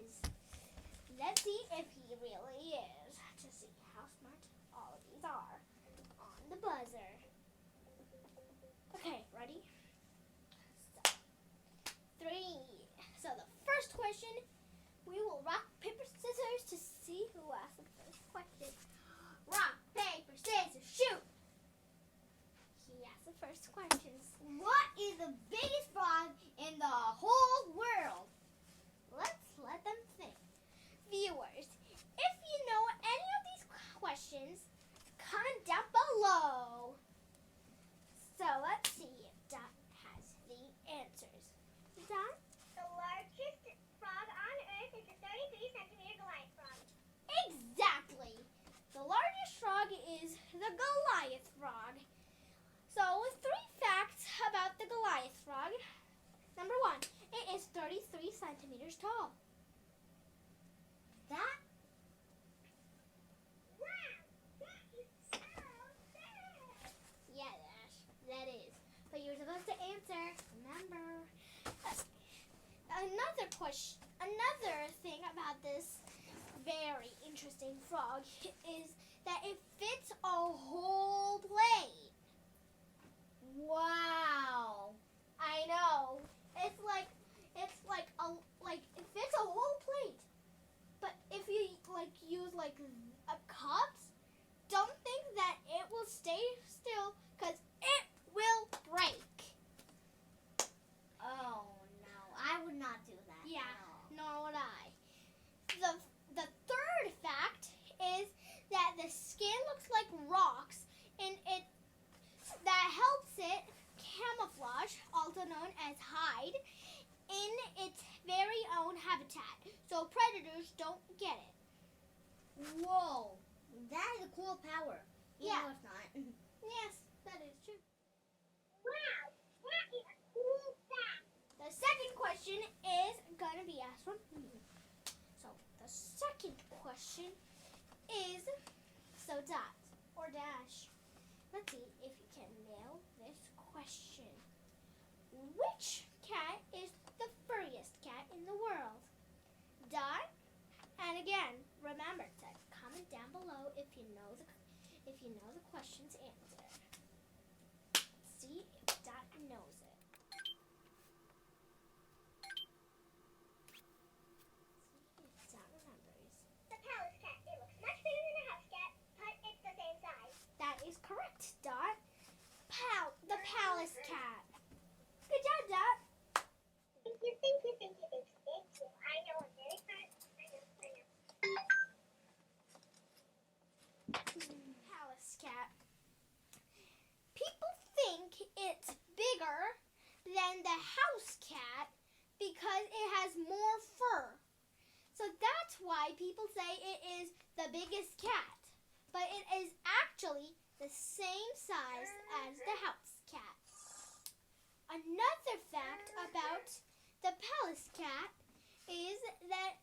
is. Let's see if he really is. To see how smart all of these are. On the buzzer. Okay, ready? So, 3. So the first question, we will rock, paper, scissors to see who asks the first question. Rock, paper, scissors, shoot! He asked the first question. What is the biggest frog in the whole world? Let's let them think. Viewers, if you know any of these questions, comment down below. So let's see if Dot has the answers. Dot? The largest frog on Earth is a 33-centimeter Goliath frog. Exactly. The largest frog is the Goliath frog. So 3 facts about the Goliath frog. Number 1, it is 33 centimeters tall. That? Wow, that is so bad. Yeah, Ash, that is. But you're supposed to answer. Remember. Another thing about this very interesting frog is that it fits a whole plate. Wow. I know. It's like it fits a whole plate. But if you use cups, don't think that it will stay still, because it will break. Oh no, I would not do that. Yeah, No. nor would I. The third fact is that the skin looks like rocks, and that helps it camouflage, also known as hide, in its very own habitat, so predators don't get it. Whoa, that is a cool power. Yeah. No, it's not. Yes, that is true. Wow, that is a cool fact. The second question is going to be asked from me. So the second question is, so Dot or Dash, let's see if you can nail this question. Which cat is the furriest cat in the world? Dot, and again, remember to comment down below if you know the question's answer. See if Dot knows it. See if Dot remembers. The palace cat. It looks much bigger than a house cat, but it's the same size. That is correct, Dot. The palace cat. Good job, Dot. Thank you, thank you, thank you, thank you, thank you. I know I'm very smart. I know. Palace cat. People think it's bigger than the house cat because it has more fur. So that's why people say it is the biggest cat. But it is actually the same size as the house cat. Another fact about the palace cat is that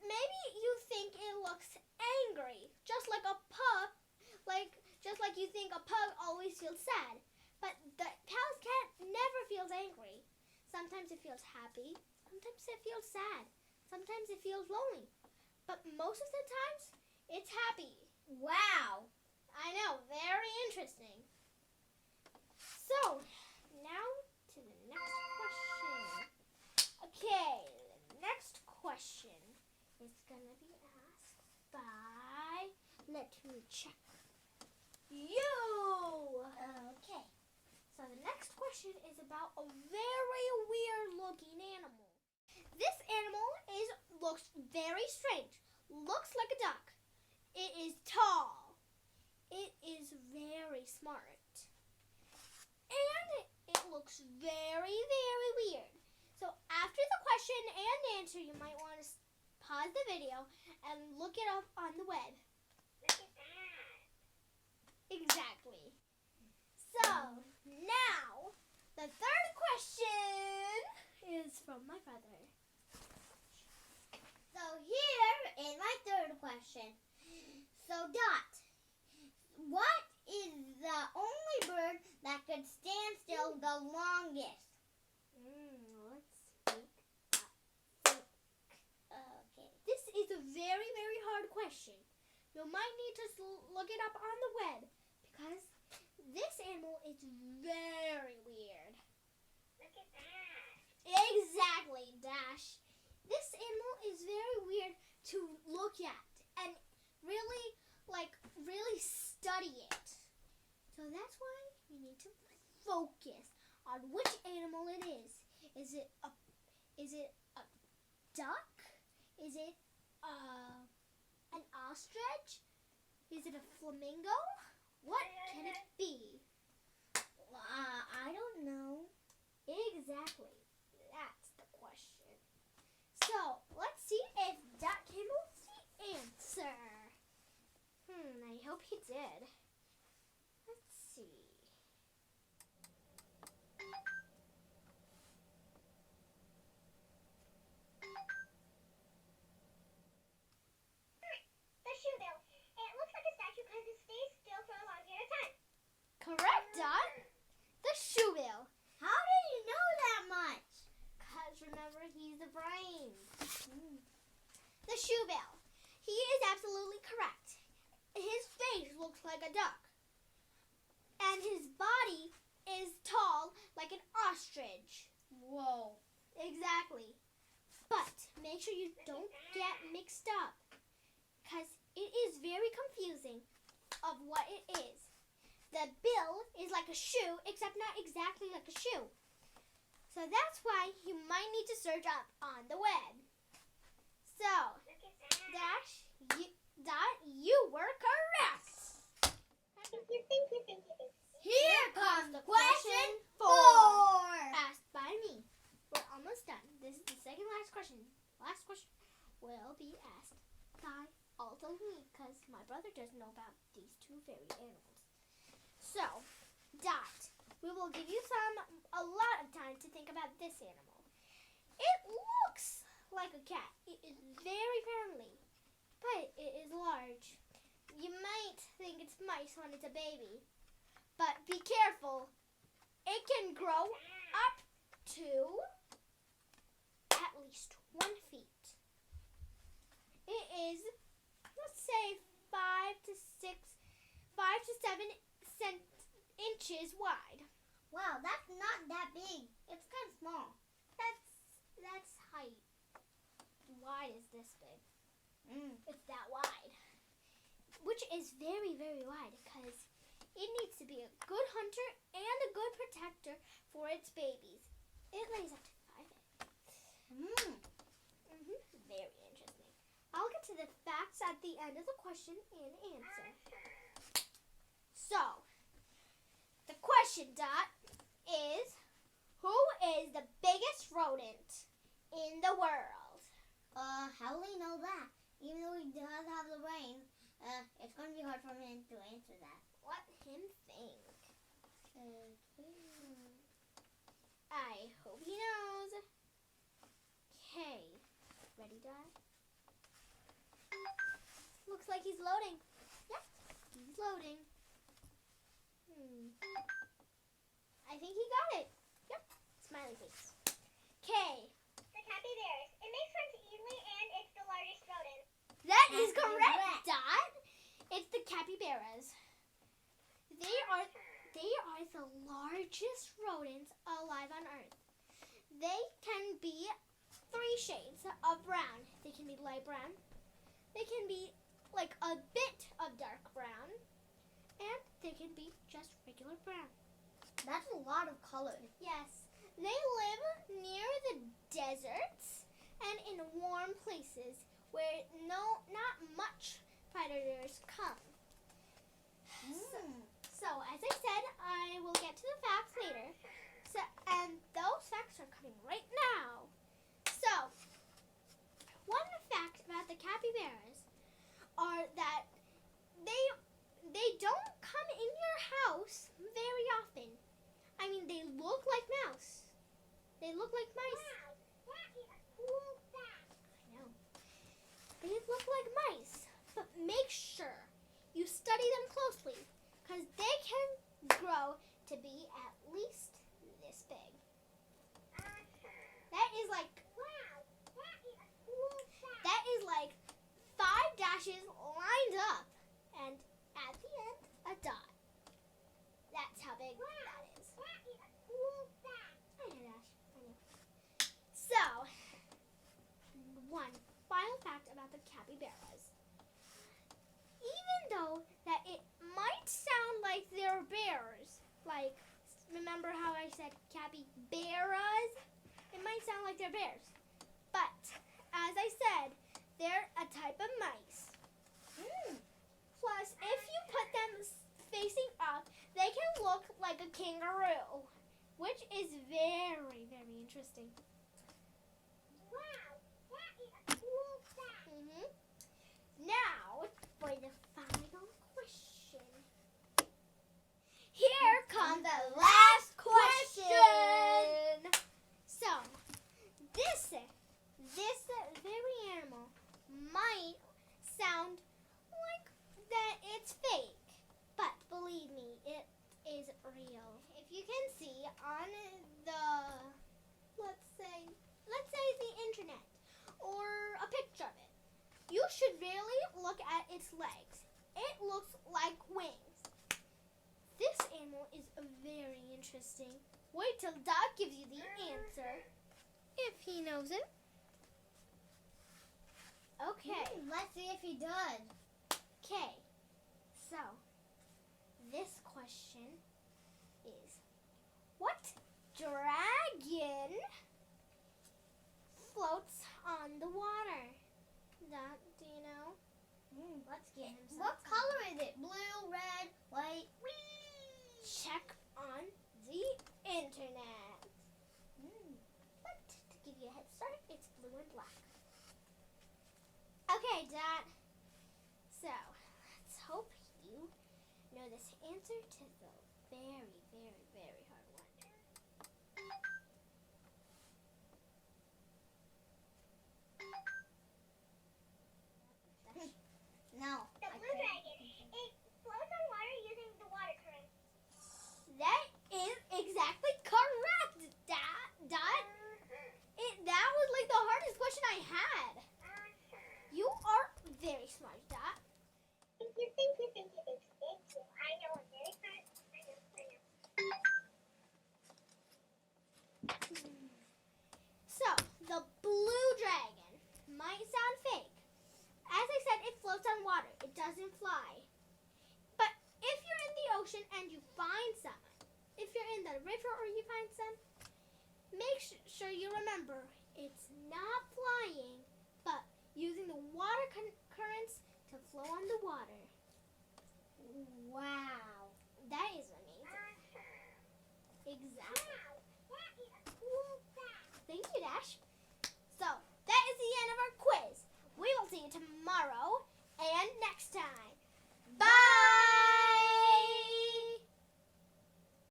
maybe you think it looks angry, just like a pup, just like you think a pug always feels sad. But the palace cat never feels angry. Sometimes it feels happy, sometimes it feels sad, sometimes it feels lonely. But most of the times, it's happy. Wow. I know, very interesting. So, now to the next question. Okay, the next question is going to be asked by, let me check, you. Okay. So the next question is about a very weird looking animal. This animal looks very strange. Looks like a duck. It is tall. It is very smart. And it looks very, very weird. So after the question and answer, you might want to pause the video and look it up on the web. Look at that. Exactly. So now, the third question is from my brother. So here is my third question. So Dot, what is the only bird that could stand still the longest? Let's think. question. You might need to look it up on the web because this animal is very weird. Look at that. Exactly, Dash. This animal is very weird to look at and really study it. So that's why you need to focus on which animal it is. Is it a duck? Is it an ostrich? Is it a flamingo? What can it be? I don't know. Exactly. That's the question. So, let's see if Dot came up with the answer. I hope he did. Let's see. The shoebill. It looks like a statue because it stays still for a long period of time. Correct, Dot. The shoebill. How did you know that much? Because remember, he's the brain. The shoebill. He is absolutely correct. His face looks like a duck. And his body is tall like an ostrich. Whoa. Exactly. But make sure you don't get mixed up. Because it is very confusing of what it is. The bill is like a shoe, except not exactly like a shoe. So that's why you might need to search up on the web. So, Dash, you were correct. Thank you. Here comes the question four. asked by me. We're almost done. This is the second last question. Last question will be asked by also me because my brother doesn't know about these two fairy animals. So, Dot, we will give you a lot of time to think about this animal. It looks like a cat. It is very friendly, but it is large. You might think it's mice when it's a baby, but be careful. It can grow up to at least 1 feet. It is, let's say, 5 to 7 inches wide. Wow, that's not that big. It's kind of small. That's height. Wide is this big. It's that wide. Which is very, very wide because it needs to be a good hunter and a good protector for its babies. It lays up to 5 eggs. Very interesting. I'll get to the facts at the end of the question and answer. So, the question, Dot, is who is the biggest rodent in the world? How will he know that? Even though he does have the brain, it's going to be hard for him to answer that. Let him think. I hope he knows. Okay. Ready, Dad? Looks like he's loading. Yep, he's loading. I think he got it. Yep, smiley face. Okay. The capybaras. It makes friends easily and it's the largest rodent. That is correct, Dot. It's the capybaras. They are the largest rodents alive on Earth. They can be 3 shades of brown. They can be light brown. They can be like a bit of dark brown. And they can be just regular brown. That's a lot of color. Yes. They live near the deserts and in warm places where not much predators come. So, as I said, I will get to the facts later. So, and those facts are coming right now. So, one fact about the capybaras are that they don't come in your house very often. I mean, they look like mouse. They look like mice. Wow, that is a cool fact. I know. They look like mice. But make sure you study them closely because they can grow to be at least this big. That is like Wow, that is a cool fact. that is like 5 dashes up. And at the end, a dot. That's how big that is. I know, Dash. I know. So, one final fact about the capybaras. Even though that it might sound like they're bears, like, remember how I said capybaras? It might sound like they're bears. But, as I said, they're a type of mice. Plus, if you put them facing up, they can look like a kangaroo, which is very, very interesting. Wow, that is a cool fact. Now, for the final question. Here comes the last question. So, this very animal might sound like that it's fake, but believe me, it is real. If you can see on the, let's say the internet or a picture of it, you should really look at its legs. It looks like wings. This animal is very interesting. Wait till Doc gives you the answer, if he knows it. Okay. Let's see if he does. Okay. So, this question is, what dragon floats on the water? Doc, do you know? Let's get him some. What color is it? Blue, red, white? Check on the internet. But to give you a head start, it's blue and black. Okay, Dad. So, let's hope you know this answer to the very, very, very hard one. No. The blue dragon. It floats on water using the water current. That is exactly correct, Dad. That was like the hardest question I had. You are very smart, Dad. Thank you. I know, I'm very smart. I know. So, the blue dragon might sound fake. As I said, it floats on water. It doesn't fly. But if you're in the ocean and you find some, if you're in the river or you find some, make sure you remember it's not flying, but using the water currents to flow on the water. Wow. That is amazing. Exactly. That is a cool fact. Thank you, Dash. So, that is the end of our quiz. We will see you tomorrow and next time.